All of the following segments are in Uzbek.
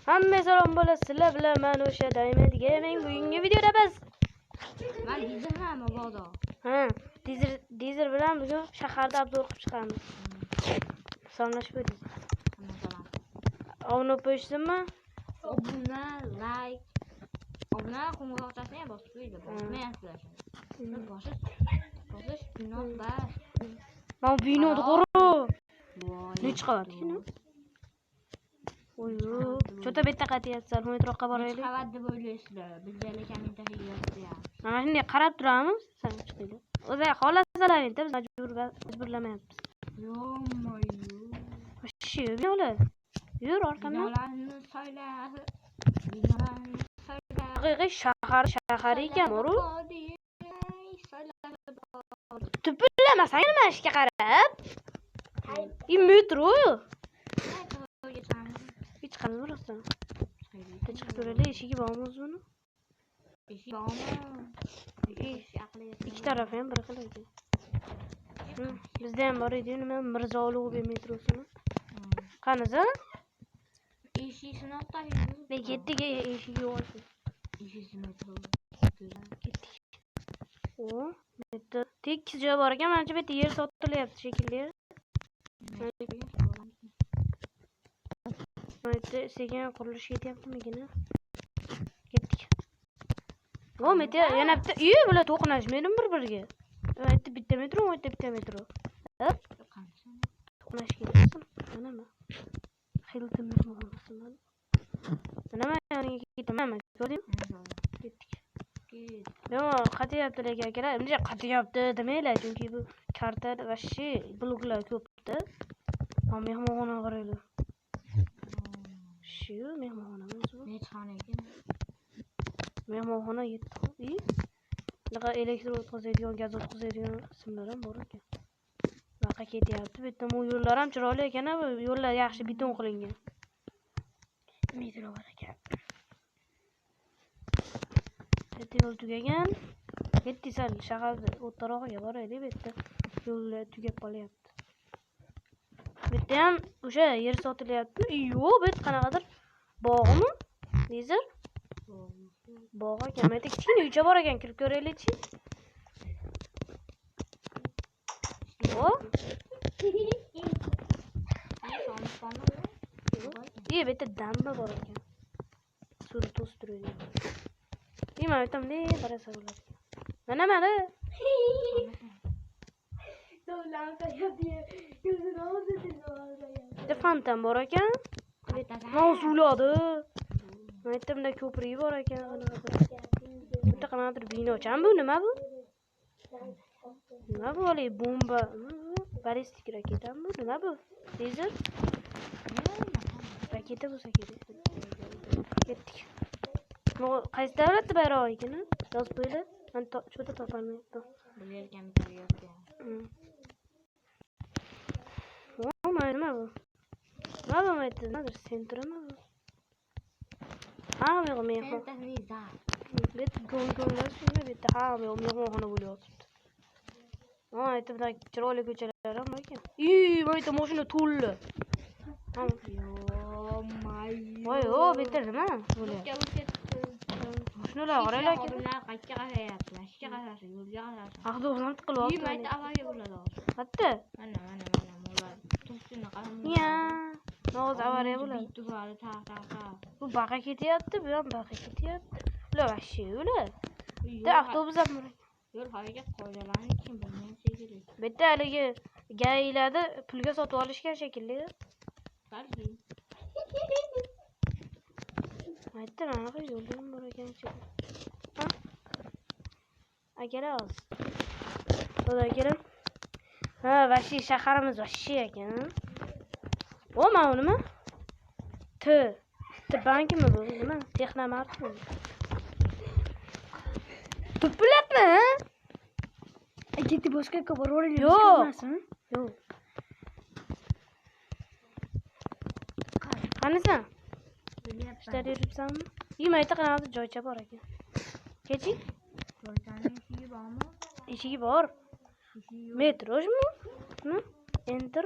Hamma salom bo'lasiz. Sizlar bilan men o'sha Diamond Gaming bugungi videoda biz men dizerman mabodo. Ha, dizer bilan bugun shaharda obzor qilib chiqamiz. Salomlashib o'ting. Salom. Obuna qo'yishsinmi? Obuna, like. Obuna qo'ng'iroqchasini ham bosib qo'ydi. Bosmayapsizlar. Bosish gunoh bas. Men binoni qoro. Nech qavat kino? Oyo, cho'ta bitta qatyapsizlar. Metroqqa boraylik. Qavat deb o'ylaysizlar. Bizlarga kommentariy yozib. Mana shunday qarab turamiz. Sen chiqinglar. O'zi xohlasalar endi biz majburlamayapmiz. Yo'mayo. Shu yo'lar. Yur orqamdan. Videolarni so'yla. Videolarni so'yla. Haqiqiy shahar ekan, moru. Tupullamasang nima ishga qarab? Metro. Hech qanday bo'lasan. Chiqib turadi, eshigi bormi o'zini? Eshik bormi? Ikki taraf ham bir xil ekan. Bizda ham bor edi, nima Mirzo-Ulug'bek metrosini. Qanisi? Eshik sinoqdagi. Ne ketdik, eshigi yo'q. Eshik metro. Ketdik. O, metro. Tekis joy bor ekan, menimcha bu yerda yer sotilyapti shekilli. Mayda sekin qurilish ketyaptimi? Ketdik. O, metro yana bitta bular to'qnashmaydimi bir-biriga? Mayda bitta metro, mayda bitta metro. Hop. To'qnash ketyapti. Manami? Hilton mehmonxonasi. Nima yoniga ketaman, ko'rdingmi? Ketdik. Yo'q, qatyapti lekin akalar. Buncha qatyapti demaylar, chunki bu karta va bloklar ko'pda. Men mehmonxona qaraylik. Shu mehmonxonamiz bu. Mehmonxona ekan. Mehmonxona yetdi. Bunaqa elektr o'tkazadigan, gaz o'tkazadigan qismlar ham bor ekan. Bunaqa ketyapti. Bu yerda yo'llar ham chiroyli ekan, bu yo'llar yaxshi beton qilingan. Metro bor ekan. Yo'l tugagan. Ketdik sal shaharda o'rtarog'iga boraylik, bu yerda yo'llar tugab qolyapti. Bu yerda ham o'sha yer sotilyapti. Yo'q, bu yerda qanaqadir bog'mi? Dizer? Bog' ekan. Mayda kichkina uycha bor ekan, kirib ko'raylik-chi. O? Bu yerda damba bor ekan. Suv to'sib turadi. Nima aytamdi, qarasa bo'ladi. Mana. Bitta fontan bor ekan. Mavzuladi. Mayda bunda ko'prik bor ekan. Bitta qanaqadir binochan bu, nima bu? Nima bu? Hali bomba. Ballistik raketami bu? Nima bu? Dizer? Raketa bo'lsa kerak. Ketdik. Qaysi davlatda bayrog'i ekan? Yozib qo'yinglar. Men cho'ta topolmayapman. Bu yerga kommentariy yozgan. Nima bu? Nima bu mayda? Nimadir sentrmi bu? Ha, mehmon. Bet go'nglar shunday bitta mehmonxona bo'lyapti. Aytib da chiroyli ko'chalar ham bor ekan. Mayda mashina to'ldi. Voy, bitta nima bo'lyapti? Mashinalar qaraylar ekan. Qayerga qarayapti? Mashga qarasa, yo'lga qarasa. Avtobusni tiqilyapti. Mayda avariya bo'ladi. Qatta? Mana mo'lar. To'sini qaramoq. Ya, noz avariya bo'ladi. Bituvali ta. Bu baqa ketyapti, bu ham baqa ketyapti. Ular vahshiy ular. Bitta avtobus ham bor. Yo'l harakat qoidalarini kim bilmaysa kerak. Bitta haligi gaylarda pulga sotib olishgan shekilli. Balki. Mayda anaqa yo'llar ham bor ekan-chi. Ha? Akalar hozir. Xudo kelim. Ha, vahshiy shaharimiz vahshiy ekan. O, mana nima? T bankmi bu? Nima? Texnomartmi? Tupulatmi? Ketdi boshqa yoqqa borib olaylik. Yo'q. Qanasan? Ishlar yuribsanmi? Mayda qanaqadir joycha bor ekan. Kechi? Joychaning eshigi bormi? Eshigi bor. Metrojmi? Enter.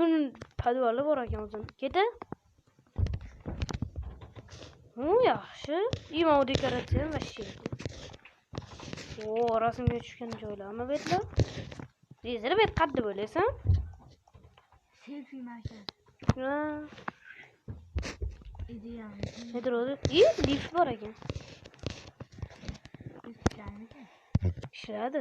Buni podvali bor ekan o'zim. Keta? yaxshi. Imo dekoratsiya вообще. O, rasmga tushgan joylar. Ama betlar. Rezil bet qaddi bo'lasan. Selfie markaz. Ha, İdeal. nedir o? Lift bor ekan. İşlermişsin. Ishladi.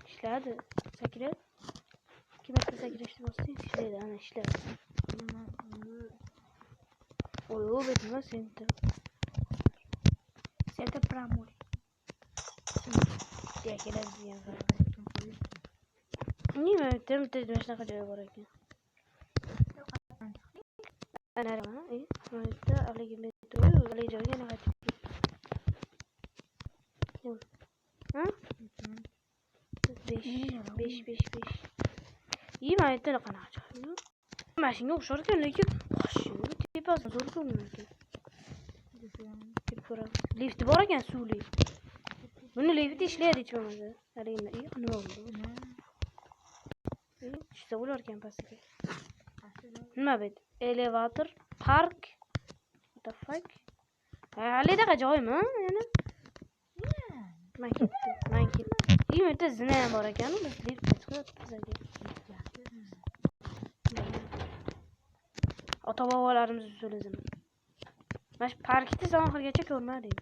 Ishladi. Sakrab. Kim marta sakrashni bosdi? Ishlaydi, ana ishladi. Oy, bet nima senti? Senta pramur. Diye keladi degan qaror. Nima temda shunaqa joy bor ekan. Ana mana, mana haligi metro, haligi joyga yana qaytib ketdi. Ha? 5. Mana yerda qanaqa joy? Mashinaga o'xshar ekan, lekin tepasi zo'r ko'rinadi. Deb ko'raman. Lift bor ekan, suvli. Buni lifti ishlaydi hech bo'lmasa. Haligi nima bo'ldi? Tushsa bo'lar ekan pastga. Nima bet? Elevator, park. What the fuck? Halidaqa joymi? Yana? Men ketdim. Yerda zina ham bor ekan, biz lift chiqib bizga. Ota-bobolarimiz usulizmi? Mana shu parkni oxirigacha ko'rmadim.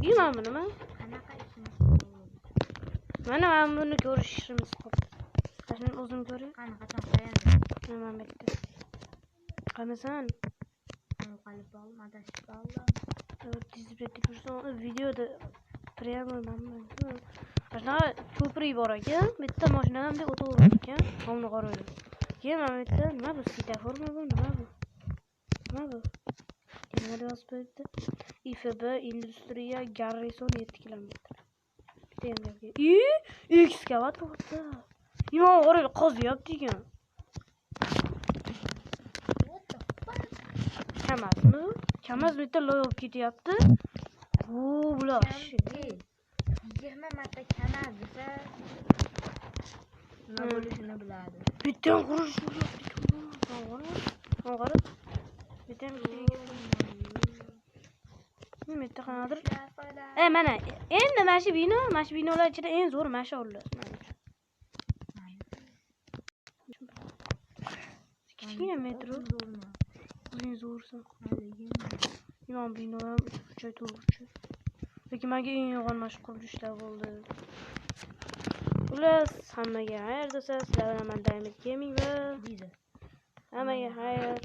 Bilmem nima? Mana buni ko'rishimiz qoldi. Qachon o'zim ko'ray? Qachon qo'yadi? Nima bitta. Qanasan? Qolib bol, madashib oldi. Dizbeti ko'rsam videoda prямо mamman. Mana ko'prik bor ekan, bitta mashinadan bunday o'tib ekan, homni qaraydi. Keyin mana bitta nima bu? Svetoformi bu? Nima bu? Nima deyapti? IFB Industriya Garrison 7 kilometr. Ekskavatorda. Nima qaraydi, qozyapti ekan. Kamaz bitta loy olib ketyapti. Bular. 20 marta kanal desa nima bo'lishini biladi. Bitta qurish bo'lyapti. Bitta bitta qanadir. Mana endi mana shu binolar ichida eng zo'r masha ular. Kichkina metro. Eng zo'rsi. Imom binolar joy turuvchi. Lekin menga eng yo'g'on mashq qurilishlar bo'ldi. Ular hammaga xayr desa, sizlar bilan men Diamond Gaming va hammaga xayr.